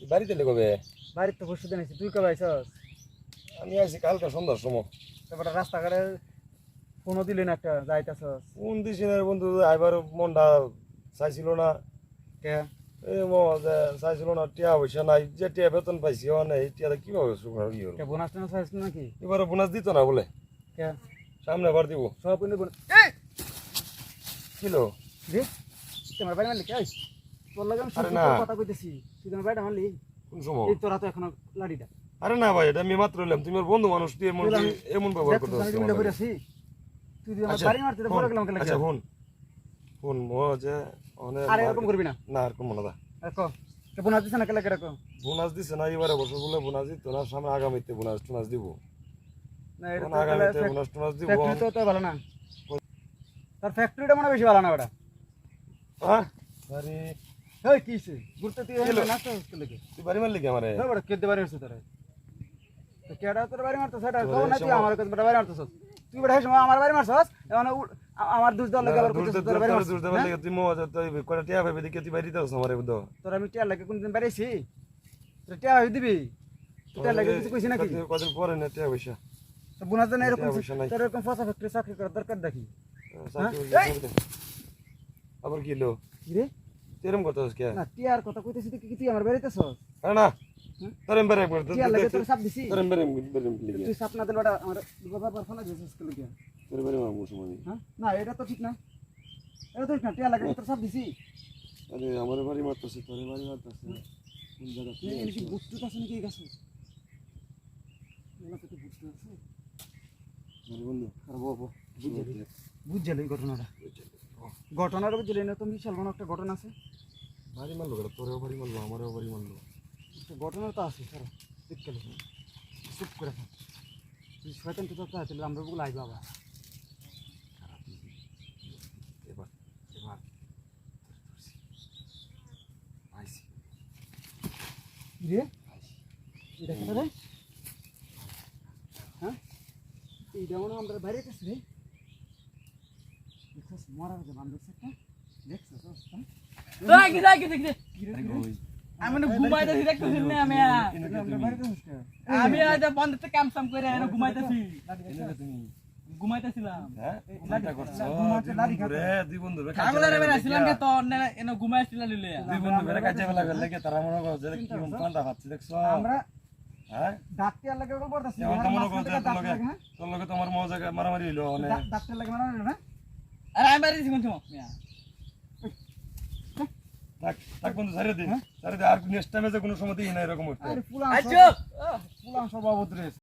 বাড়িতে এলে কবে? বাড়িতে তো পরশু দিন আইছি, তুই কবে আইছস? আমি আইছি কালকে সন্ধ্যার সময়। তারপরে রাস্তাঘাটে ফোনও দিলি না একটা যাইতাছস। কোন দিনের বন্ধু আইবার মনটা চাইছিল না। কে এই যে চাইছিল না, টিয়া পয়সা নাই, যে টিয়া বেতন পাইছি মানে এই টিয়াটা কিভাবে কি কে বোনাস টোনাস চাইছিল নাকি? এবারে বোনাস দিত না বলে, কে সামনে বার দিব। সব কিন্তু ছিল রে তোমার বাড়ি মারলি কে? তোর লাগে আমি আরে না। কথা কইতেছি, তুই তোমার বাড়িটা মারলি? কোন সময়? এই তোরা তো এখনো লাড়িটা আরে না ভাই, এটা আমি মাত্র এলাম, তুমি ওর বন্ধু মানুষ, তুই এমন এমন ব্যবহার করতে আমি উল্টা কইরাছি। তুই যদি আমার বাড়ি মারতে বড় গেলাম কে লাগে? আচ্ছা ফোন ফোন মো যে অনেক আরে এরকম করবি না। না আর কোন না। দেখো কে বোনাস দিছ না কে লাগে রাখো? বোনাস দিছে না, এবারে বছর বলে বোনাস দিত না, সামনে আগামীতে বোনাস টোনাস দিব। না এটা কোন তো আগামীতে বোনাস টোনাস দিব। ফ্যাক্টরি তো ভালো না, তার ফ্যাক্টরিটা মনে বেশি ভালো না ওটা। হ্যাঁ আরে হেই কিছে গুরতে তুই কিলো? নাস্তা হচ্ছে লাগে তুই বাড়ি মারলি কি আমারে? হেই বড় কেদে বাড়ি হচ্ছে তোরে তো কেডা তোর বাড়ি মারতো সেটা তোরে কও না, তুই সময়- আমার কাছে বাড়ি মারতছস। তুই বড় হেই সময় আমার বাড়ি মারছস, এখন আমার দুধ দল লাগে আবার কইছস তোর বাড়ি মারছস। তুই মো তুই কয়টা টিয়া ভাবে দেখি তুই বাড়িতে আছিস আমারে বুঝো। তোর আমি টিয়া লাগে কোনদিন বাড়িছি? তোর টিয়া ভাবি দিবি? টিয়া লাগে কিছু কইছিস নাকি? কদিন পরে না টিয়া পয়সা। তো বোনাস দেন এরকম টিয়া পয়সা নাই। তোর এরকম ফসা ফ্যাক্টরি চাকরি করার দরকার দেখি। আবার কি লো কি রে তেরম কথা হচ্ছে কে? না টিয়ার কথা কইতেছিস কি তুই আমার বাড়িতেছস? আরে না তোর এমবারে একবার টিয়া লাগে তোর সাপ দিছি। তোর এমবারে লিগে তুই সাপ না দিলে ওটা আমার বাবার ফলা দিছিস কে লাগে? তোর এমবারে মামু সময়। হ্যাঁ না এটা তো ঠিক না, এটা তো ঠিক না। টিয়া লাগে তোর সাপ দিছি। আরে আমার বাড়ি মারতেছে, তোর বাড়ি মারতেছে, কোন জায়গা থেকে? এই কি বুঝতে আছে নাকি এই গাছে? এলাকা তো বুঝতে আছে। আরে বন্ধু আর বাবা বুঝছেন এই ঘটনাটা বুঝলি না? তুমি বিশাল বড় একটা ঘটনা আছে। বাড়ি মারলো কেন? তোরেও বাড়ি মারলো, আমারও বাড়ি মারলো। একটা ঘটনা তো আছে স্যার, দেখতে চুপ করে থাক। তুই শয়তান তো তো আছে, আমরা বলে আই বাবা এবার এবার আইসি রে এটা কেন রে? হ্যাঁ এইটা মনে হয় আমরা বাইরে গেছি রে। দেখছিস মরা হয়েছে বান্ধব একটা, দেখছিস অবস্থা? আমি ঘুমাইতেছি দেখতেছি না আমি আমরা বাইরে গেছিস কে? আমি আজ বন্ধ থেকে কাম সাম করে এনে ঘুমাইতেছি তুমি ঘুমাইতেছিলাম হ্যাঁ এটা করছো রে দুই বন্ধু রে আমি রে বেরাছিলাম কে তো এনে ঘুমাইছিলা লিলে দুই বন্ধু রে কাজে বেলা গেলে কে তারা মনে করছে যে কি পান্তা খাচ্ছে দেখছো? আমরা হ্যাঁ ডাক্তার লাগে গল্প করতেছি। এখন তো মনে করছে তোর লগে তোমার মজা মারামারি হইলো মানে ডাক্তার লাগে মানে না আরে আমি বাড়িছি কোন সময় থাক থাক বন্ধু ছাড়িয়ে দে, ছাড়িয়ে দে, আর নেক্সট টাইমে যে কোনো সময় দিই না এরকম হচ্ছে। আরে পুলান আচ্ছা পুলান সব অবদ্রেস